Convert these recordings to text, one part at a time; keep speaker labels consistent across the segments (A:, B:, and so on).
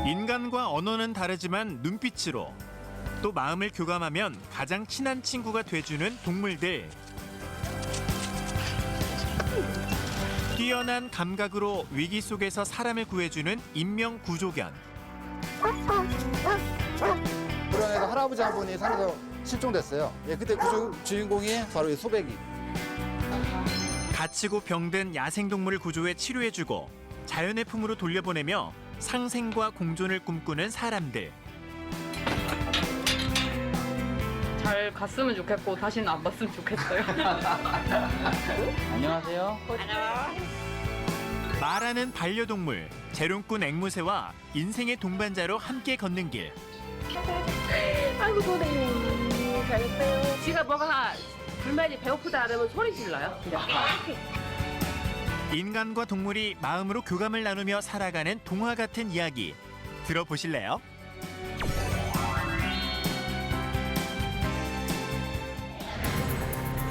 A: 인간과 언어는 다르지만 눈빛으로 또 마음을 교감하면 가장 친한 친구가 돼주는 동물들. 뛰어난 감각으로 위기 속에서 사람을 구해주는 인명구조견.
B: 그러니까 할아버지 한 분이 산에서 실종됐어요. 예, 그때 주인공이 바로 이 소백이.
A: 다치고 병든 야생동물을 구조해 치료해주고 자연의 품으로 돌려보내며 상생과 공존을 꿈꾸는 사람들.
C: 잘 갔으면 좋겠고 다시는 안 봤으면 좋겠어요.
D: 안녕하세요.
A: 말하는 반려동물 재롱꾼 앵무새와 인생의 동반자로 함께 걷는 길.
E: 아이고 선생님 잘했어요. 지가 뭐가 불만이 배고프다 하면 소리 질러요. 그냥.
A: 인간과 동물이 마음으로 교감을 나누며 살아가는 동화 같은 이야기 들어보실래요?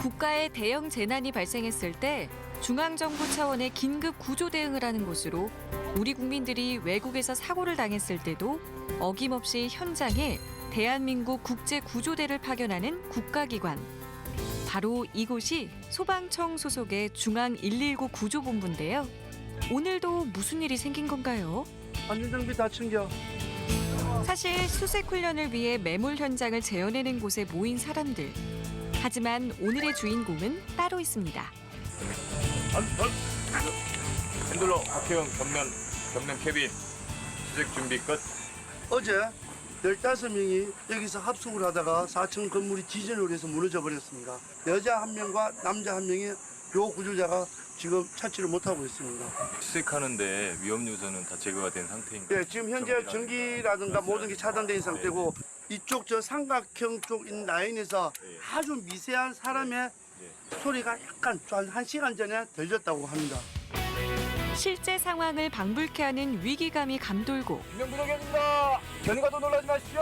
F: 국가의 대형 재난이 발생했을 때 중앙정부 차원의 긴급 구조 대응을 하는 곳으로 우리 국민들이 외국에서 사고를 당했을 때도 어김없이 현장에 대한민국 국제구조대를 파견하는 국가기관. 바로 이곳이 소방청 소속의 중앙119 구조본부인데요. 오늘도 무슨 일이 생긴 건가요?
G: 안전장비 다 챙겨.
F: 사실 수색 훈련을 위해 매몰 현장을 재현해낸 곳에 모인 사람들. 하지만 오늘의 주인공은 따로 있습니다.
H: 핸들러 박혜영 경련 캐빈 수색 준비 끝.
G: 어제 15명이 여기서 합숙을 하다가 4층 건물이 지진으로 해서 무너져 버렸습니다. 여자 1명과 남자 1명이 요 구조자가 지금 찾지를 못하고 있습니다.
H: 수색하는데 위험 요소는 다 제거가 된 상태인가요?
G: 네, 지금 현재 전기라든가 모든 게 차단된 상태고 이쪽 저 삼각형 쪽 인 라인에서 아주 미세한 사람의 소리가 약간 한 1시간 전에 들렸다고 합니다.
F: 실제 상황을 방불케 하는 위기감이 감돌고
H: 인명구조견입니다. 견과도 놀라지 마십시오.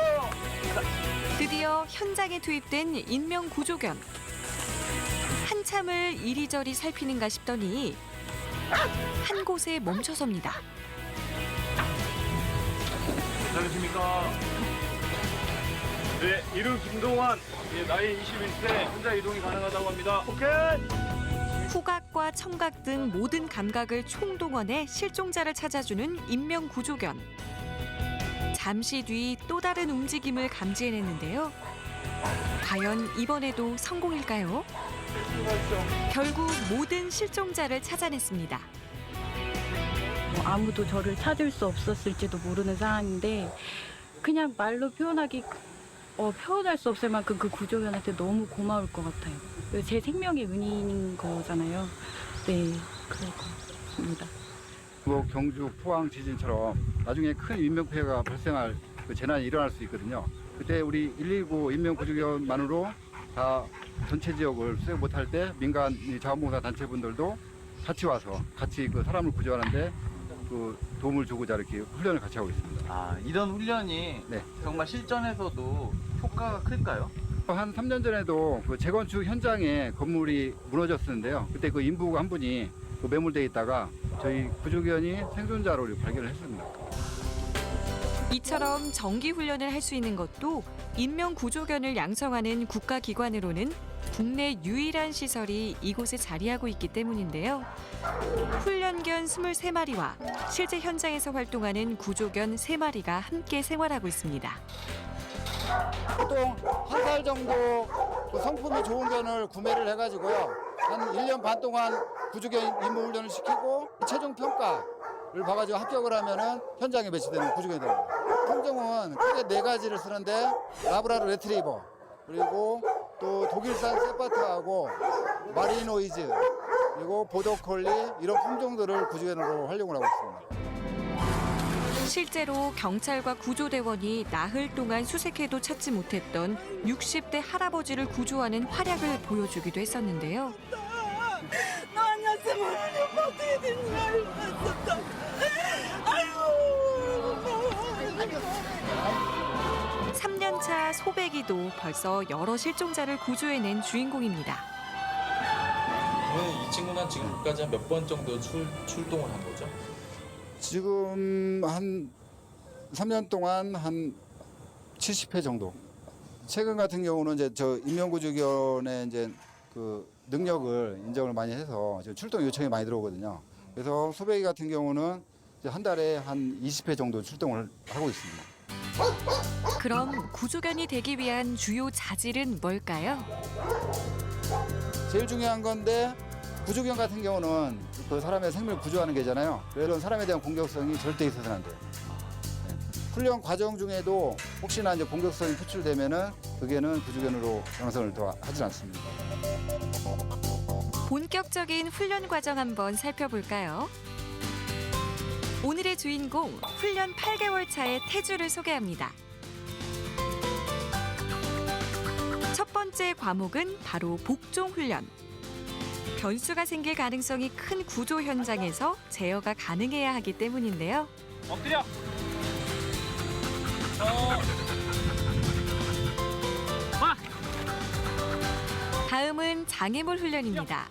F: 드디어 현장에 투입된 인명구조견. 한참을 이리저리 살피는가 싶더니 한 곳에 멈춰섭니다.
H: 괜찮으십니까? 네, 이름 김동환. 나이 21세, 혼자 이동이 가능하다고 합니다.
G: 오케이.
F: 후각과 청각 등 모든 감각을 총동원해 실종자를 찾아주는 인명구조견. 잠시 뒤 또 다른 움직임을 감지해냈는데요. 과연 이번에도 성공일까요? 결국 모든 실종자를 찾아냈습니다.
I: 아무도 저를 찾을 수 없었을지도 모르는 상황인데 그냥 말로 표현할 수 없을 만큼 그 구조견한테 너무 고마울 것 같아요. 제 생명의 은인인 거잖아요. 네, 그럴 것 같습니다.
B: 뭐 경주, 포항 지진처럼 나중에 큰 인명피해가 발생할 그 재난이 일어날 수 있거든요. 그때 우리 119 인명구조견만으로 다 전체 지역을 수색 못할 때 민간 자원봉사 단체분들도 같이 와서 같이 그 사람을 구조하는데 그 도움을 주고자 이렇게 훈련을 같이 하고 있습니다.
D: 아, 이런 훈련이
B: 네.
D: 정말 실전에서도 효과가 클까요?
B: 한 3년 전에도 그 재건축 현장에 건물이 무너졌었는데요. 그때 그 인부가 한 분이 그 매몰돼 있다가 저희 구조견이 생존자로 발견을 했습니다.
F: 이처럼 정기 훈련을 할 수 있는 것도 인명구조견을 양성하는 국가기관으로는 국내 유일한 시설이 이곳에 자리하고 있기 때문인데요. 훈련견 23마리와 실제 현장에서 활동하는 구조견 3마리가 함께 생활하고 있습니다.
B: 보통 한 달 정도 그 성품이 좋은 견을 구매를 해가지고요. 한 1년 반 동안 구조견 임무 훈련을 시키고 최종 평가를 봐가지고 합격을 하면은 현장에 배치되는 구조견이 됩니다. 품종은 크게 4가지를 쓰는데 라브라도 레트리버, 그리고 또 독일산 세파트하고 마리노이즈, 그리고 보더콜리 이런 품종들을 구조견으로 활용을 하고 있습니다.
F: 실제로 경찰과 구조대원이 나흘 동안 수색해도 찾지 못했던 60대 할아버지를 구조하는 활약을 보여주기도 했었는데요.
E: 너 아니었으면 어떻게 된줄 알았었다. 아이고.
F: 3년차 소백이도 벌써 여러 실종자를 구조해낸 주인공입니다.
J: 이 친구는 지금까지 한 몇 번 정도 출동을 한 거죠?
B: 지금 한 3년 동안 한 70회 정도. 최근 같은 경우는 이제 저 인명구조견의 이제 그 능력을 인정을 많이 해서 지금 출동 요청이 많이 들어오거든요. 그래서 소백이 같은 경우는 이제 한 달에 한 20회 정도 출동을 하고 있습니다.
F: 그럼 구조견이 되기 위한 주요 자질은 뭘까요?
B: 제일 중요한 건데 구조견 같은 경우는 그 사람의 생명을 구조하는 게잖아요. 그런 사람에 대한 공격성이 절대 있어서는 안 돼요. 네. 훈련 과정 중에도 혹시나 이제 공격성이 표출되면은 그게는 구조견으로 양성을 더 하진 않습니다.
F: 본격적인 훈련 과정 한번 살펴볼까요? 오늘의 주인공 훈련 8개월 차의 태주를 소개합니다. 첫 번째 과목은 바로 복종 훈련. 변수가 생길 가능성이 큰 구조 현장에서 제어가 가능해야 하기 때문인데요.
H: 엎드려.
F: 다음은 장애물 훈련입니다.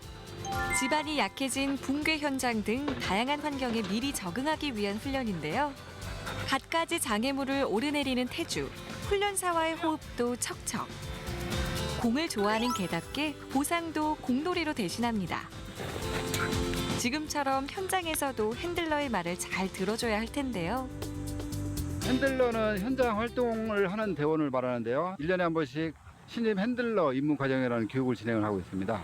F: 집안이 약해진 붕괴 현장 등 다양한 환경에 미리 적응하기 위한 훈련인데요. 갖가지 장애물을 오르내리는 태주, 훈련사와의 호흡도 척척. 공을 좋아하는 개답게 보상도 공놀이로 대신합니다. 지금처럼 현장에서도 핸들러의 말을 잘 들어줘야 할 텐데요.
B: 핸들러는 현장 활동을 하는 대원을 말하는데요. 1년에 한 번씩 신입 핸들러 입문 과정이라는 교육을 진행을 하고 있습니다.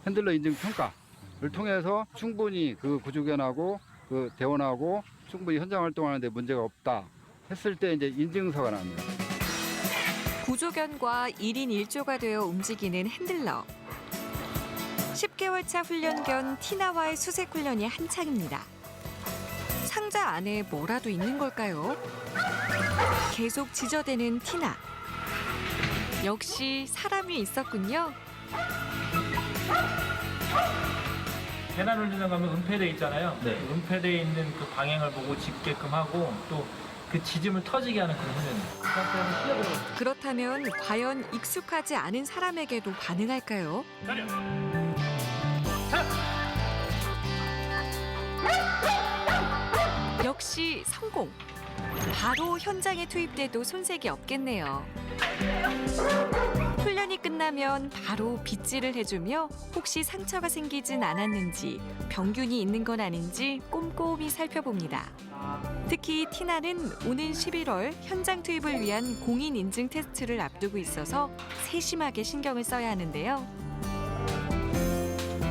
B: 핸들러 인증 평가를 통해서 충분히 그 구조견하고 그 대원하고 충분히 현장 활동하는데 문제가 없다 했을 때 이제 인증서가 나옵니다.
F: 구조견과 1인 1조가 되어 움직이는 핸들러. 10개월 차 훈련견 티나와의 수색 훈련이 한창입니다. 상자 안에 뭐라도 있는 걸까요? 계속 지저대는 티나. 역시 사람이 있었군요.
J: 배낭 훈련장 가면 은폐대 있잖아요.
D: 네.
J: 은폐대에 있는 그 방향을 보고 짚게끔 하고 또 그 지짐을 터지게 하는 그런 훈련이에요.
F: 그렇다면 과연 익숙하지 않은 사람에게도 가능할까요? 역시 성공. 바로 현장에 투입돼도 손색이 없겠네요. 훈련이 끝나면 바로 빗질을 해주며 혹시 상처가 생기진 않았는지 병균이 있는 건 아닌지 꼼꼼히 살펴봅니다. 특히 티나는 오는 11월 현장 투입을 위한 공인 인증 테스트를 앞두고 있어서 세심하게 신경을 써야 하는데요.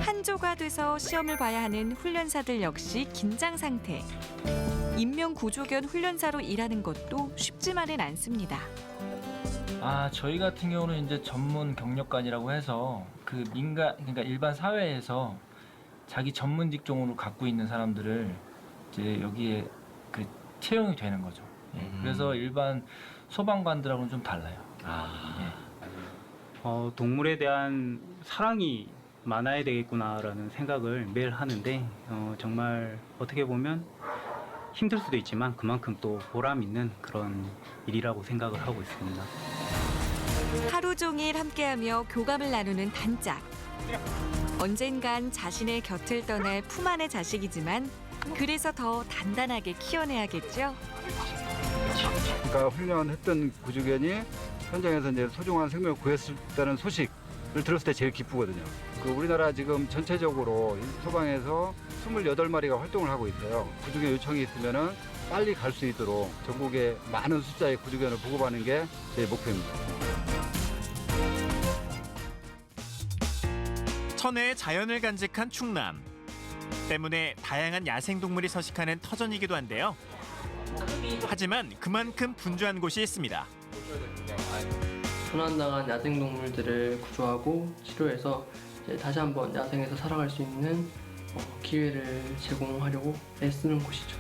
F: 한조가 돼서 시험을 봐야 하는 훈련사들 역시 긴장 상태. 인명 구조견 훈련사로 일하는 것도 쉽지만은 않습니다.
J: 저희 같은 경우는 이제 전문 경력관이라고 해서 그 그러니까 일반 사회에서 자기 전문 직종으로 갖고 있는 사람들을 이제 여기에 그 채용이 되는 거죠. 예. 그래서 일반 소방관들하고는 좀 달라요. 예.
K: 동물에 대한 사랑이 많아야 되겠구나라는 생각을 매일 하는데 정말 어떻게 보면 힘들 수도 있지만 그만큼 또 보람 있는 그런 일이라고 생각을 하고 있습니다.
F: 하루 종일 함께하며 교감을 나누는 단짝. 언젠간 자신의 곁을 떠날 품 안의 자식이지만 그래서 더 단단하게 키워내야겠죠.
B: 그러니까 훈련했던 구조견이 현장에서 이제 소중한 생명을 구했다는 소식을 들었을 때 제일 기쁘거든요. 그 우리나라 지금 전체적으로 소방에서 28마리가 활동을 하고 있어요. 구조견 요청이 있으면은 빨리 갈 수 있도록 전국에 많은 숫자의 구조견을 보급하는 게 제 목표입니다.
A: 천혜의 자연을 간직한 충남. 때문에 다양한 야생동물이 서식하는 터전이기도 한데요. 하지만 그만큼 분주한 곳이 있습니다.
L: 조난당한 야생동물들을 구조하고 치료해서 이제 다시 한번 야생에서 살아갈 수 있는 기회를 제공하려고 애쓰는 곳이죠.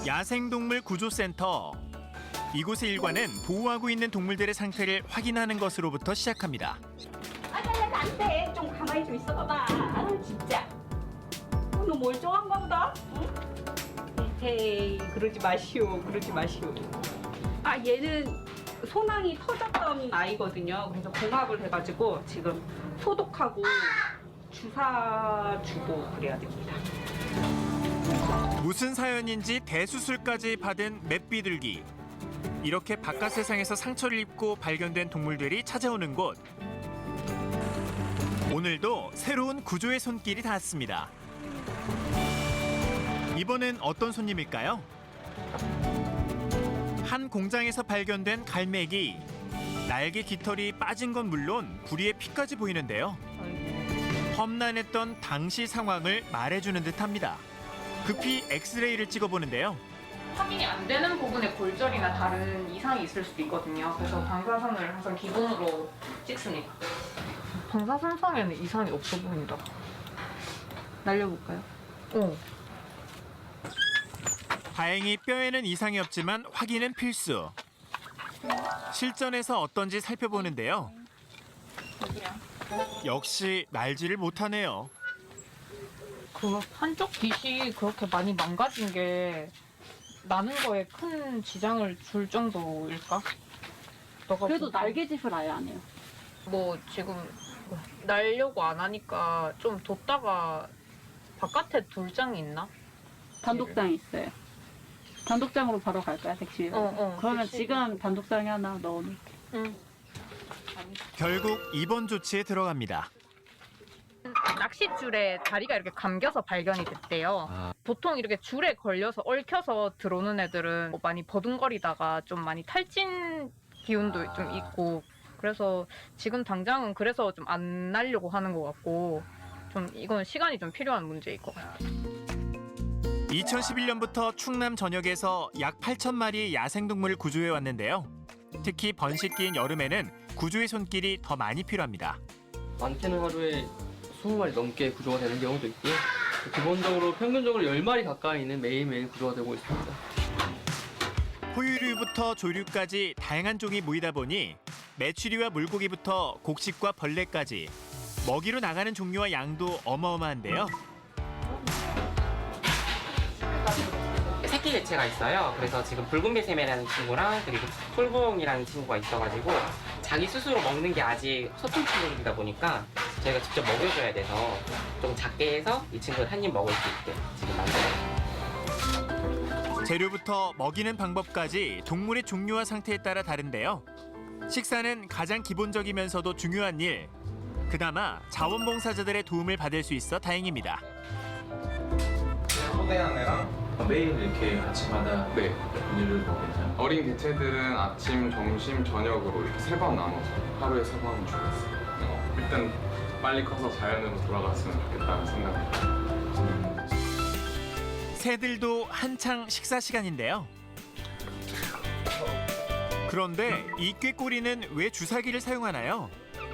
A: 야생동물 구조센터. 이곳의 일과는 보호하고 있는 동물들의 상태를 확인하는 것으로부터 시작합니다.
E: 안 돼. 좀 가만히 좀 있어봐봐. 진짜. 너 멀쩡한가 보다. 응? 에이, 그러지 마시오. 그러지 마시오. 얘는 소낭이 터졌던 아이거든요. 그래서 공합을 해가지고 지금 소독하고 주사 주고 그래야 됩니다.
A: 무슨 사연인지 대수술까지 받은 맷비둘기. 이렇게 바깥 세상에서 상처를 입고 발견된 동물들이 찾아오는 곳. 오늘도 새로운 구조의 손길이 닿았습니다. 이번엔 어떤 손님일까요? 한 공장에서 발견된 갈매기. 날개 깃털이 빠진 건 물론 부리에 피까지 보이는데요. 험난했던 당시 상황을 말해주는 듯합니다. 급히 엑스레이를 찍어보는데요.
C: 확인이 안 되는 부분에 골절이나 다른 이상이 있을 수도 있거든요. 그래서 방사선을 항상 기본으로 찍습니다. 방사선상에는 이상이 없어 보인다.
I: 날려볼까요?
A: 다행히 뼈에는 이상이 없지만 확인은 필수. 실전에서 어떤지 살펴보는데요. 역시 날지를 못하네요.
C: 그 한쪽 깃이 그렇게 많이 망가진 게 나는 거에 큰 지장을 줄 정도일까?
I: 그래도 날개짓을 아예 안 해요.
C: 뭐 지금 날려고 안 하니까 좀 뒀다가 바깥에 둘 장이 있나?
I: 단독장이 있어요. 단독장으로 바로 갈까요, 택시에? 그러면
C: 택시.
I: 지금 단독장에 하나 넣어놓을게요.
C: 응.
A: 결국 입원 조치에 들어갑니다.
C: 낚싯줄에 다리가 이렇게 감겨서 발견이 됐대요. 보통 이렇게 줄에 걸려서 얽혀서 들어오는 애들은 많이 버둥거리다가 좀 많이 탈진 기운도 좀 있고 그래서 지금 당장은 그래서 좀 안 날려고 하는 것 같고 좀 이건 시간이 좀 필요한 문제일 것 같아요.
A: 2011년부터 충남 전역에서 약 8천 마리의 야생동물을 구조해 왔는데요. 특히 번식기인 여름에는 구조의 손길이 더 많이 필요합니다.
L: 많게는 하루에 20마리 넘게 구조가 되는 경우도 있고요. 기본적으로 평균적으로 10마리 가까이는 매일매일 구조가 되고 있습니다.
A: 포유류부터 조류까지 다양한 종이 모이다 보니 메추리와 물고기부터 곡식과 벌레까지 먹이로 나가는 종류와 양도 어마어마한데요.
M: 새끼 개체가 있어요. 그래서 지금 붉은 배새매라는 친구랑 그리고 폴봉이라는 친구가 있어가지고 자기 스스로 먹는 게 아직 서툰 친구이다 보니까 저희가 직접 먹여줘야 돼서 좀 작게 해서 이 친구를 한 입 먹을 수 있게 지금 만들어요.
A: 재료부터 먹이는 방법까지 동물의 종류와 상태에 따라 다른데요. 식사는 가장 기본적이면서도 중요한 일. 그나마 자원봉사자들의 도움을 받을 수 있어 다행입니다.
N: 소대한애랑 매일 이렇게 아침마다 분유를 먹어요.
O: 어린 개체들은 아침, 점심, 저녁으로 이렇게 3번 나눠서 하루에 3번 주고 있어요. 일단 빨리 커서 자연으로 돌아갔으면 좋겠다는 생각입니다.
A: 새들도 한창 식사 시간인데요. 그런데 이 꾀꼬리는 왜 주사기를 사용하나요?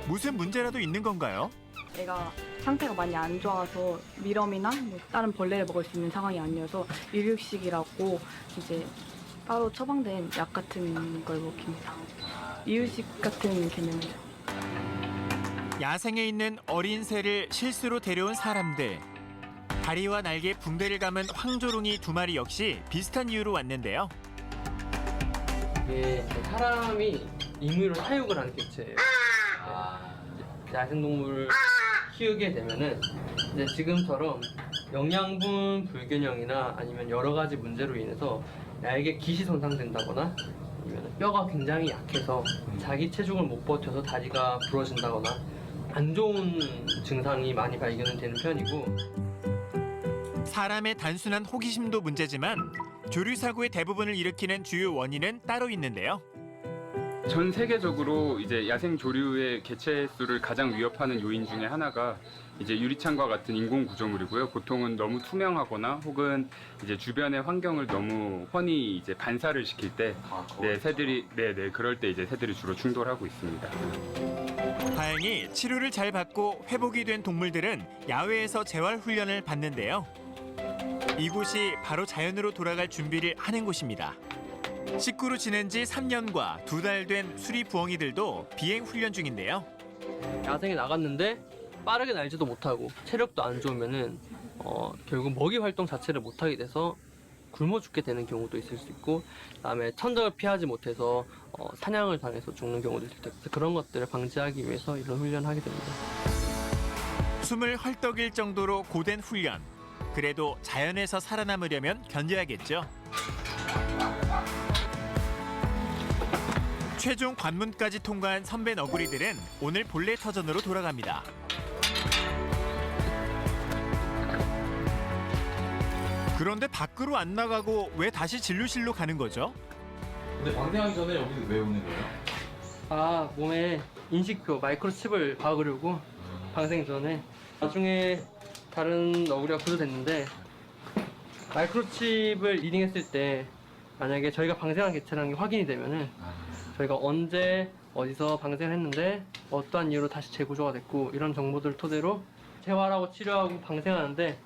A: 무슨 문제라도 있는 건가요?
I: 애가 상태가 많이 안 좋아서 미럼이나 뭐 다른 벌레를 먹을 수 있는 상황이 아니어서 이유식이라고 이제 따로 처방된 약 같은 걸 먹입니다. 이유식 같은 개념이죠.
A: 야생에 있는 어린 새를 실수로 데려온 사람들. 다리와 날개에 붕대를 감은 황조롱이 2마리 역시 비슷한 이유로 왔는데요.
L: 이게 사람이 임의로 사육을 하는 개체예요. 야생동물을 키우게 되면은 이제 지금처럼 영양분 불균형이나 아니면 여러 가지 문제로 인해서 날개 깃이 손상된다거나 아니면 뼈가 굉장히 약해서 자기 체중을 못 버텨서 다리가 부러진다거나 안 좋은 증상이 많이 발견되는 편이고
A: 사람의 단순한 호기심도 문제지만 조류 사고의 대부분을 일으키는 주요 원인은 따로 있는데요.
P: 전 세계적으로 이제 야생 조류의 개체 수를 가장 위협하는 요인 중에 하나가 이제 유리창과 같은 인공 구조물이고요. 보통은 너무 투명하거나 혹은 이제 주변의 환경을 너무 훤히 이제 반사를 시킬 때, 새들이 그럴 때 이제 새들이 주로 충돌하고 있습니다.
A: 다행히 치료를 잘 받고 회복이 된 동물들은 야외에서 재활 훈련을 받는데요. 이곳이 바로 자연으로 돌아갈 준비를 하는 곳입니다. 식구로 지낸 지 3년과 2달 된 수리 부엉이들도 비행 훈련 중인데요.
L: 야생에 나갔는데 빠르게 날지도 못하고 체력도 안 좋으면은 결국 먹이 활동 자체를 못하게 돼서 굶어 죽게 되는 경우도 있을 수 있고 그다음에 천적을 피하지 못해서 사냥을 당해서 죽는 경우도 있을 때 그런 것들을 방지하기 위해서 이런 훈련을 하게 됩니다.
A: 숨을 헐떡일 정도로 고된 훈련. 그래도 자연에서 살아남으려면 견뎌야겠죠. 최종 관문까지 통과한 선배 너구리들은 오늘 본래 터전으로 돌아갑니다. 그런데 밖으로 안 나가고 왜 다시 진료실로 가는 거죠?
N: 근데 방생하기 전에 여기 왜 오는 거예요?
L: 몸에 인식표 마이크로칩을 박으려고 방생 전에. 나중에 다른 너구리가 구조됐는데 마이크로칩을 리딩했을 때 만약에 저희가 방생한 개체라는 게 확인이 되면은 저희가 언제 어디서 방생을 했는데 어떠한 이유로 다시 재구조가 됐고 이런 정보들을 토대로 재활하고 치료하고 방생하는데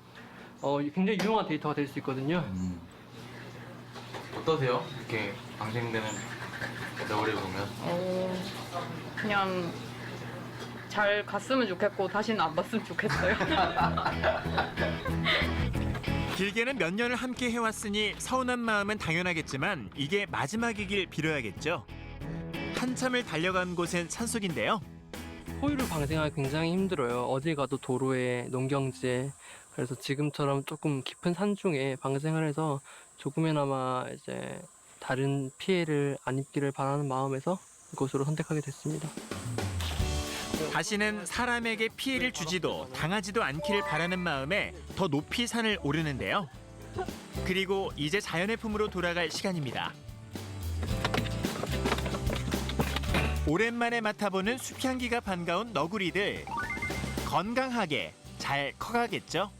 L: 굉장히 유용한 데이터가 될 수 있거든요.
N: 어떠세요? 이렇게 방생되는 너구리 보면?
C: 그냥 잘 갔으면 좋겠고 다시는 안 봤으면 좋겠어요.
A: 길게는 몇 년을 함께 해왔으니 서운한 마음은 당연하겠지만 이게 마지막이길 빌어야겠죠. 한참을 달려간 곳은 산속인데요.
L: 포유를 방생하기 굉장히 힘들어요. 어딜 가도 도로에 농경지에. 그래서 지금처럼 조금 깊은 산중에 방생을 해서 조금이나마 이제 다른 피해를 안 입기를 바라는 마음에서 이곳으로 선택하게 됐습니다.
A: 다시는 사람에게 피해를 주지도 당하지도 않기를 바라는 마음에 더 높이 산을 오르는데요. 그리고 이제 자연의 품으로 돌아갈 시간입니다. 오랜만에 맡아보는 숲향기가 반가운 너구리들. 건강하게 잘 커가겠죠?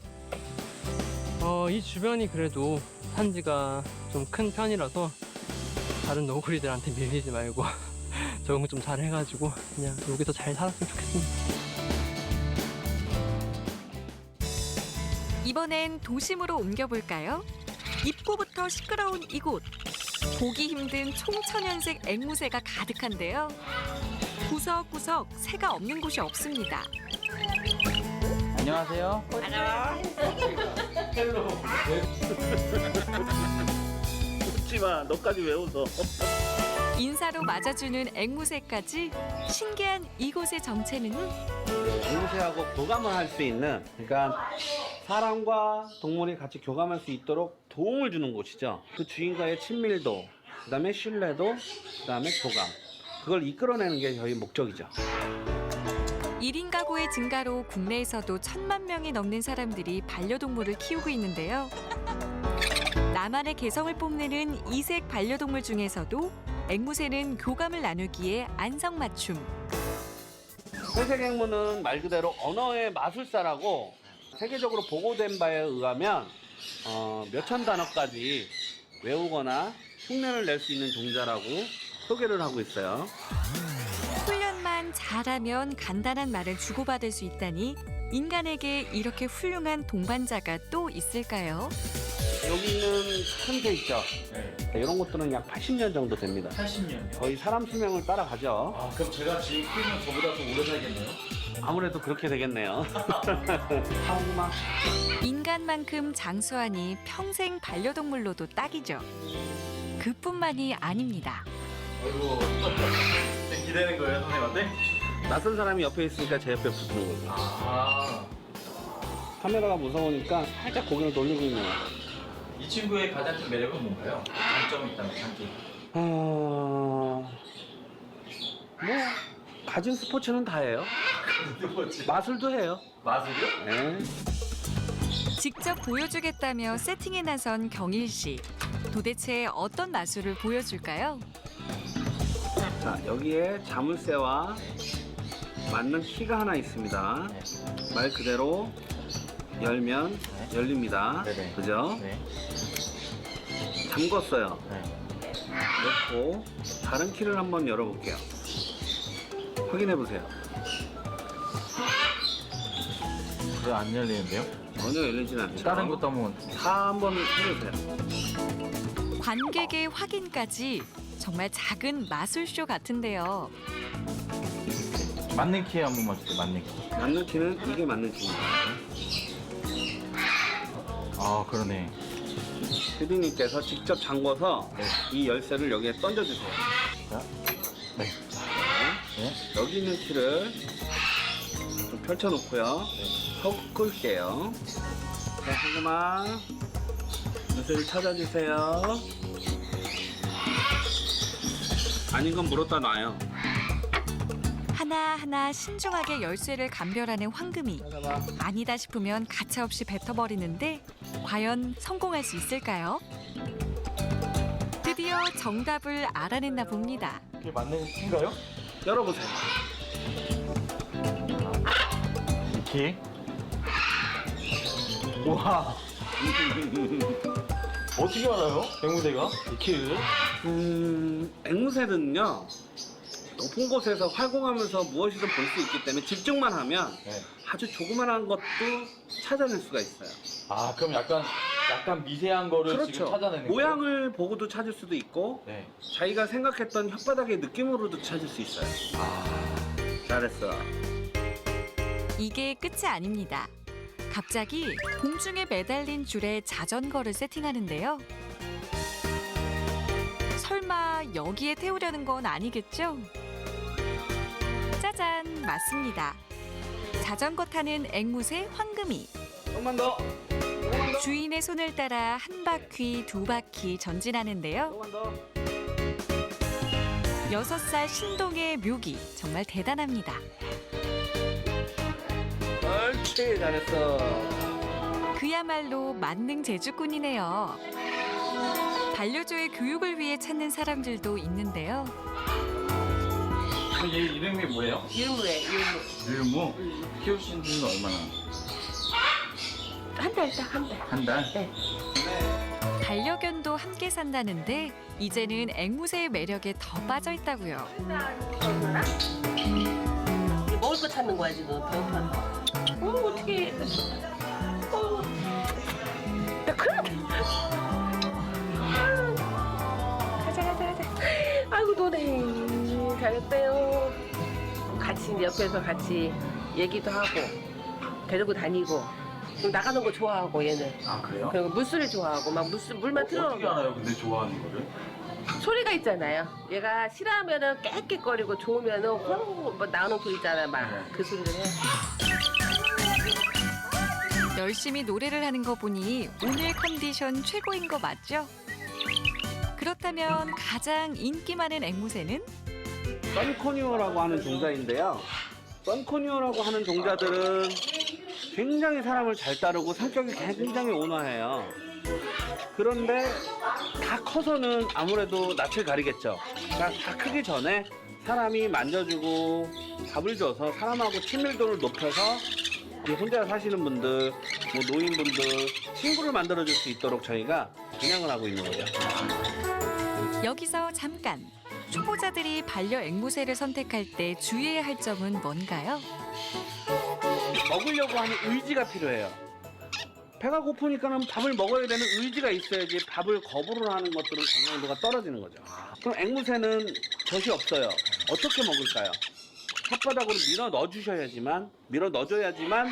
L: 이 주변이 그래도 산지가 좀 큰 편이라서 다른 너구리들한테 밀리지 말고 적응 좀 잘 해가지고 그냥 여기서 잘 살았으면 좋겠습니다.
F: 이번엔 도심으로 옮겨볼까요? 입구부터 시끄러운 이곳. 보기 힘든 총천연색 앵무새가 가득한데요. 구석구석 새가 없는 곳이 없습니다.
D: 안녕하세요.
G: 헬로. 웃지 마. 너까지 왜 웃어?
F: 인사로 맞아주는 앵무새까지 신기한 이곳의 정체는?
Q: 앵무새하고 교감을 할 수 있는, 그러니까 사람과 동물이 같이 교감할 수 있도록 도움을 주는 곳이죠. 그 주인과의 친밀도, 그다음에 신뢰도, 그다음에 교감. 그걸 이끌어내는 게 저희 목적이죠.
F: 1인 가구의 증가로 국내에서도 1,000만 명이 넘는 사람들이 반려동물을 키우고 있는데요. 나만의 개성을 뽐내는 이색 반려동물 중에서도 앵무새는 교감을 나누기에 안성맞춤.
Q: 회색앵무는 말 그대로 언어의 마술사라고 세계적으로 보고된 바에 의하면 몇천 단어까지 외우거나 흉내를 낼 수 있는 종자라고 소개를 하고 있어요.
F: 훈련만 잘하면 간단한 말을 주고받을 수 있다니 인간에게 이렇게 훌륭한 동반자가 또 있을까요?
Q: 여기 있는 큰 개 있죠?
N: 네.
Q: 이런 것들은 약 80년 정도 됩니다.
N: 80년이요?
Q: 거의 사람 수명을 따라가죠.
N: 아, 그럼 제가 지금 키우면 저보다 더 오래 살겠네요?
Q: 아무래도 그렇게 되겠네요. 하우마.
F: 인간만큼 장수하니 평생 반려동물로도 딱이죠. 그뿐만이 아닙니다.
N: 아이고, 기대는 거예요, 선생님한테?
Q: 낯선 사람이 옆에 있으니까 제 옆에 붙는 거죠.
N: 아.
Q: 카메라가 무서우니까 살짝 고개를 돌리고 있네요.
N: 이 친구의 가장 큰 매력은 뭔가요? 장점이 있다면 장점.
Q: 뭐 가진 스포츠는 다 해요. 마술도 해요.
N: 마술이요?
Q: 네.
F: 직접 보여주겠다며 세팅에 나선 경일 씨. 도대체 어떤 마술을 보여줄까요?
Q: 자, 여기에 자물쇠와 맞는 키가 하나 있습니다. 말 그대로 열면 열립니다.
N: 네네.
Q: 그죠?
N: 네.
Q: 잠궜어요.
N: 네.
Q: 넣고 다른 키를 한번 열어볼게요. 확인해 보세요.
N: 그래 안 열리는데요?
Q: 전혀 열리진 않죠.
N: 다른 것도 한번
Q: 다 한번 해보세요.
F: 관객의 확인까지 정말 작은 마술쇼 같은데요.
N: 맞는 키에 한 번만 주세요. 맞는 키.
Q: 맞는 키는 이게 맞는 키입니다.
N: 아 그러네.
Q: 피디님께서 직접 잠궈서 이 열쇠를 여기에 던져주세요.
N: 자, 네.
Q: 네. 여기 있는 키를 좀 펼쳐놓고요. 섞을게요. 자, 소금아. 요새를 찾아주세요. 아닌 건 물었다 놔요.
F: 하나하나 신중하게 열쇠를 감별하는 황금이. 아니다 싶으면 가차없이 뱉어버리는데 과연 성공할 수 있을까요? 드디어 정답을 알아냈나 봅니다.
H: 이게 맞는 키인가요?
Q: 열어보세요.
H: 키? 와. 어떻게 알아요? 앵무새가 이 키를?
Q: 앵무새는요. 높은 곳에서 활공하면서 무엇이든 볼 수 있기 때문에 집중만 하면 아주 조그만한 것도 찾아낼 수가 있어요.
H: 아, 그럼 약간 미세한 거를
Q: 그렇죠.
H: 지금 찾아내는 거예요?
Q: 모양을 보고도 찾을 수도 있고 자기가 생각했던 혓바닥의 느낌으로도 찾을 수 있어요. 잘했어.
F: 이게 끝이 아닙니다. 갑자기 공중에 매달린 줄에 자전거를 세팅하는데요. 설마 여기에 태우려는 건 아니겠죠? 짜잔, 맞습니다. 자전거 타는 앵무새 황금이.
Q: 조금만 더.
F: 주인의 손을 따라 한 바퀴, 두 바퀴 전진하는데요. 6살 신동의 묘기, 정말 대단합니다.
Q: 옳지, 잘했어.
F: 그야말로 만능 제주꾼이네요. 반려조의 교육을 위해 찾는 사람들도 있는데요.
H: 얘 이름이 뭐예요?
E: 율무예요,
H: 율무? 키우신 지는 얼마나?
E: 한 달, 딱 한 달.
H: 한 달?
E: 네.
F: 반려견도 함께 산다는데 이제는 앵무새의 매력에 더 빠져 있다고요.
E: 먹을 거 찾는 거야, 지금. 배고파. 어떡해. 나 큰일 가자. 아이고, 노래. 잘했대요. 같이 이제 옆에서 같이 얘기도 하고, 데리고 다니고. 나가는 거 좋아하고, 얘는.
H: 아, 그래요?
E: 그리고 물소리 좋아하고, 막 물만 틀어.
H: 어떻게 알아요, 근데 좋아하는 거를?
E: 소리가 있잖아요. 얘가 싫어하면은 깨끗거리고 좋으면은 호롱 뭐 나오는 소리 있잖아요. 막 그 소리를 해.
F: 열심히 노래를 하는 거 보니 오늘 컨디션 최고인 거 맞죠? 그렇다면 가장 인기 많은 앵무새는?
Q: 선코니어라고 하는 종자인데요. 선코니어라고 하는 종자들은 굉장히 사람을 잘 따르고 성격이 굉장히 온화해요. 그런데 다 커서는 아무래도 낯을 가리겠죠. 그러니까 다 크기 전에 사람이 만져주고 밥을 줘서 사람하고 친밀도를 높여서 이제 혼자 사시는 분들, 뭐 노인분들, 친구를 만들어줄 수 있도록 저희가 분양을 하고 있는 거죠.
F: 여기서 잠깐! 초보자들이 반려 앵무새를 선택할 때 주의해야 할 점은 뭔가요?
Q: 먹으려고 하는 의지가 필요해요. 배가 고프니까는 밥을 먹어야 되는 의지가 있어야지 밥을 거부를 하는 것들은 건강도가 떨어지는 거죠. 그럼 앵무새는 젖이 없어요. 어떻게 먹을까요? 혓바닥으로 밀어 넣어줘야지만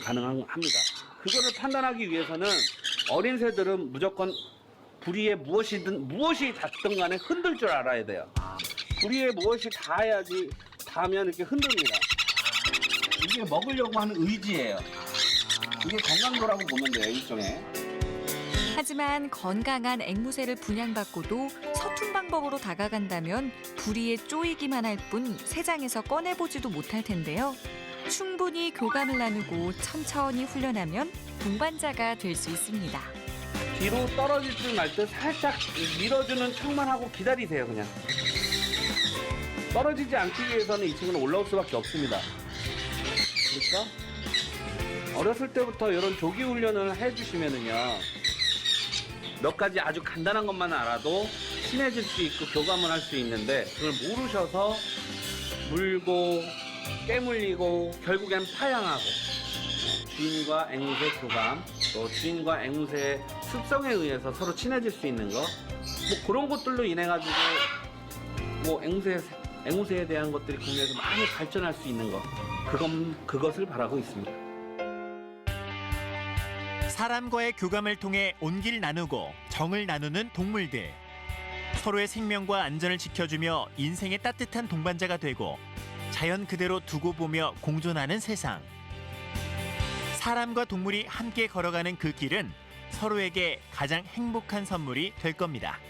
Q: 가능합니다. 그거를 판단하기 위해서는 어린 새들은 무조건 부리에 무엇이 닿든 간에 흔들 줄 알아야 돼요. 부리에 무엇이 닿으면 이렇게 흔듭니다. 이게 먹으려고 하는 의지예요. 이게 건강도라고 보면 돼요, 일종의.
F: 하지만 건강한 앵무새를 분양받고도 서툰 방법으로 다가간다면 부리에 쪼이기만 할 뿐 새장에서 꺼내보지도 못할 텐데요. 충분히 교감을 나누고 천천히 훈련하면 동반자가 될 수 있습니다.
Q: 뒤로 떨어질 줄 말 때 살짝 밀어주는 척만 하고 기다리세요, 그냥. 떨어지지 않기 위해서는 이 친구는 올라올 수밖에 없습니다. 그렇죠? 어렸을 때부터 이런 조기 훈련을 해주시면은요, 몇 가지 아주 간단한 것만 알아도 친해질 수 있고 교감을 할 수 있는데 그걸 모르셔서 물고 깨물리고 결국엔 파양하고 주인과 앵무새 교감, 또 주인과 앵무새의 습성에 의해서 서로 친해질 수 있는 거, 뭐 그런 것들로 인해 가지고 뭐 앵무새에 대한 것들이 국내에서 많이 발전할 수 있는 거, 그것을 바라고 있습니다.
A: 사람과의 교감을 통해 온기를 나누고 정을 나누는 동물들. 서로의 생명과 안전을 지켜주며 인생의 따뜻한 동반자가 되고 자연 그대로 두고 보며 공존하는 세상. 사람과 동물이 함께 걸어가는 그 길은 서로에게 가장 행복한 선물이 될 겁니다.